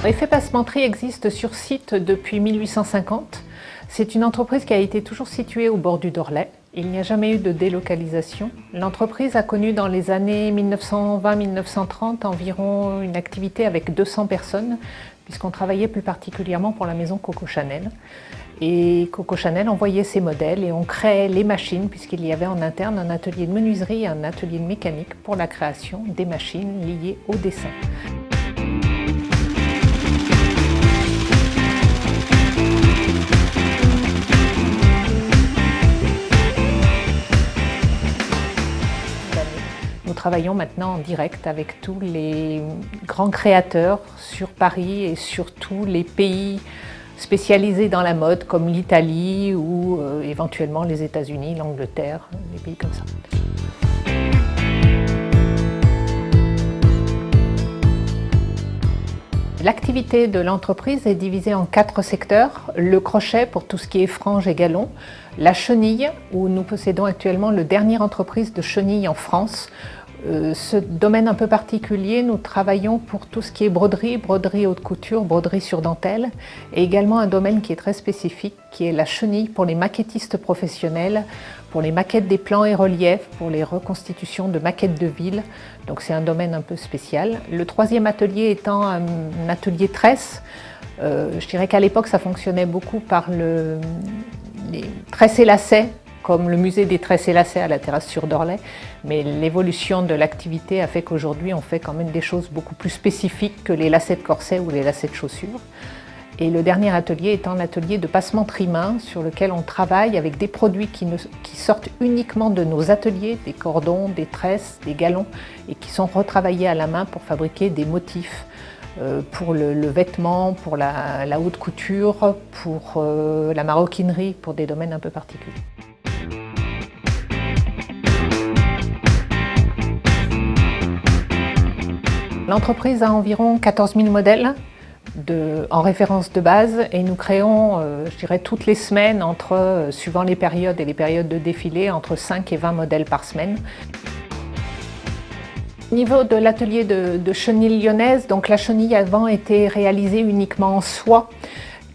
Effet Passementerie existe sur site depuis 1850. C'est une entreprise qui a été toujours située au bord du Dorlay. Il n'y a jamais eu de délocalisation. L'entreprise a connu dans les années 1920-1930 environ une activité avec 200 personnes, puisqu'on travaillait plus particulièrement pour la maison Coco Chanel. Et Coco Chanel envoyait ses modèles et on créait les machines, puisqu'il y avait en interne un atelier de menuiserie et un atelier de mécanique pour la création des machines liées au dessin. Nous travaillons maintenant en direct avec tous les grands créateurs sur Paris et sur tous les pays spécialisés dans la mode comme l'Italie ou éventuellement les États-Unis, l'Angleterre, des pays comme ça. L'activité de l'entreprise est divisée en 4 secteurs. Le crochet pour tout ce qui est franges et galons, la chenille où nous possédons actuellement le dernier entreprise de chenille en France. Ce domaine un peu particulier, nous travaillons pour tout ce qui est broderie, broderie haute couture, broderie sur dentelle et également un domaine qui est très spécifique qui est la chenille pour les maquettistes professionnels, pour les maquettes des plans et reliefs, pour les reconstitutions de maquettes de ville. Donc c'est un domaine un peu spécial. Le troisième atelier étant un atelier tresse. Je dirais qu'à l'époque ça fonctionnait beaucoup par les tresses et lacets, comme le musée des tresses et lacets à la terrasse sur Dorlay, mais l'évolution de l'activité a fait qu'aujourd'hui on fait quand même des choses beaucoup plus spécifiques que les lacets de corset ou les lacets de chaussures. Et le dernier atelier étant l'atelier de passementerie main sur lequel on travaille avec des produits qui sortent uniquement de nos ateliers, des cordons, des tresses, des galons et qui sont retravaillés à la main pour fabriquer des motifs pour le vêtement, pour la haute couture, pour la maroquinerie, pour des domaines un peu particuliers. L'entreprise a environ 14 000 modèles en référence de base et nous créons, je dirais, toutes les semaines, suivant les périodes et les périodes de défilé, entre 5 et 20 modèles par semaine. Au niveau de l'atelier de chenille lyonnaise, donc la chenille avant était réalisée uniquement en soie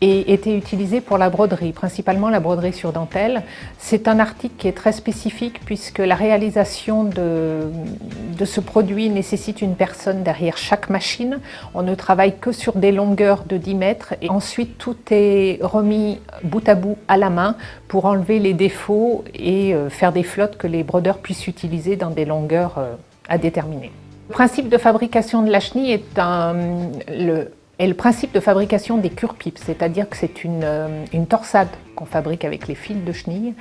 et était utilisée pour la broderie, principalement la broderie sur dentelle. C'est un article qui est très spécifique puisque la réalisation de ce produit nécessite une personne derrière chaque machine. On ne travaille que sur des longueurs de 10 mètres et ensuite tout est remis bout à bout à la main pour enlever les défauts et faire des flottes que les brodeurs puissent utiliser dans des longueurs à déterminer. Le principe de fabrication de la chenille est le principe de fabrication des cure-pipes, c'est-à-dire que c'est une torsade qu'on fabrique avec les fils de chenille.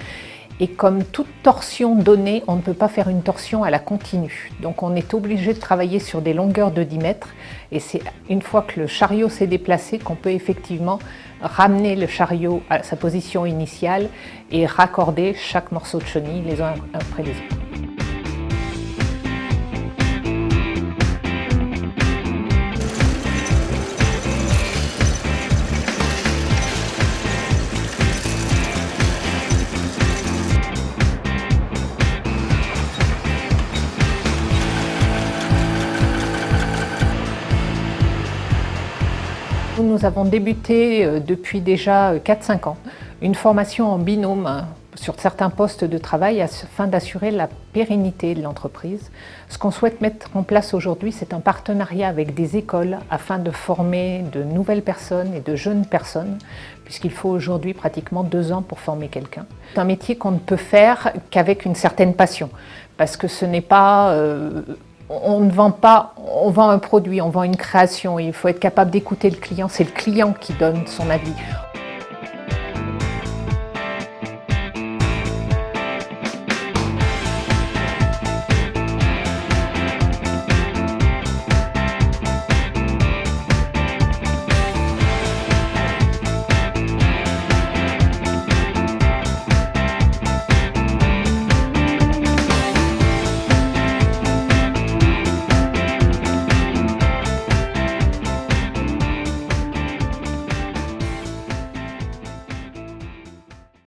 Et comme toute torsion donnée, on ne peut pas faire une torsion à la continue. Donc on est obligé de travailler sur des longueurs de 10 mètres. Et c'est une fois que le chariot s'est déplacé qu'on peut effectivement ramener le chariot à sa position initiale et raccorder chaque morceau de chenille les uns après les autres. Nous avons débuté depuis déjà 4-5 ans une formation en binôme sur certains postes de travail afin d'assurer la pérennité de l'entreprise. Ce qu'on souhaite mettre en place aujourd'hui, c'est un partenariat avec des écoles afin de former de nouvelles personnes et de jeunes personnes, puisqu'il faut aujourd'hui pratiquement 2 ans pour former quelqu'un. C'est un métier qu'on ne peut faire qu'avec une certaine passion, parce que ce n'est pas... on ne vend pas, on vend un produit, on vend une création. Il faut être capable d'écouter le client, c'est le client qui donne son avis.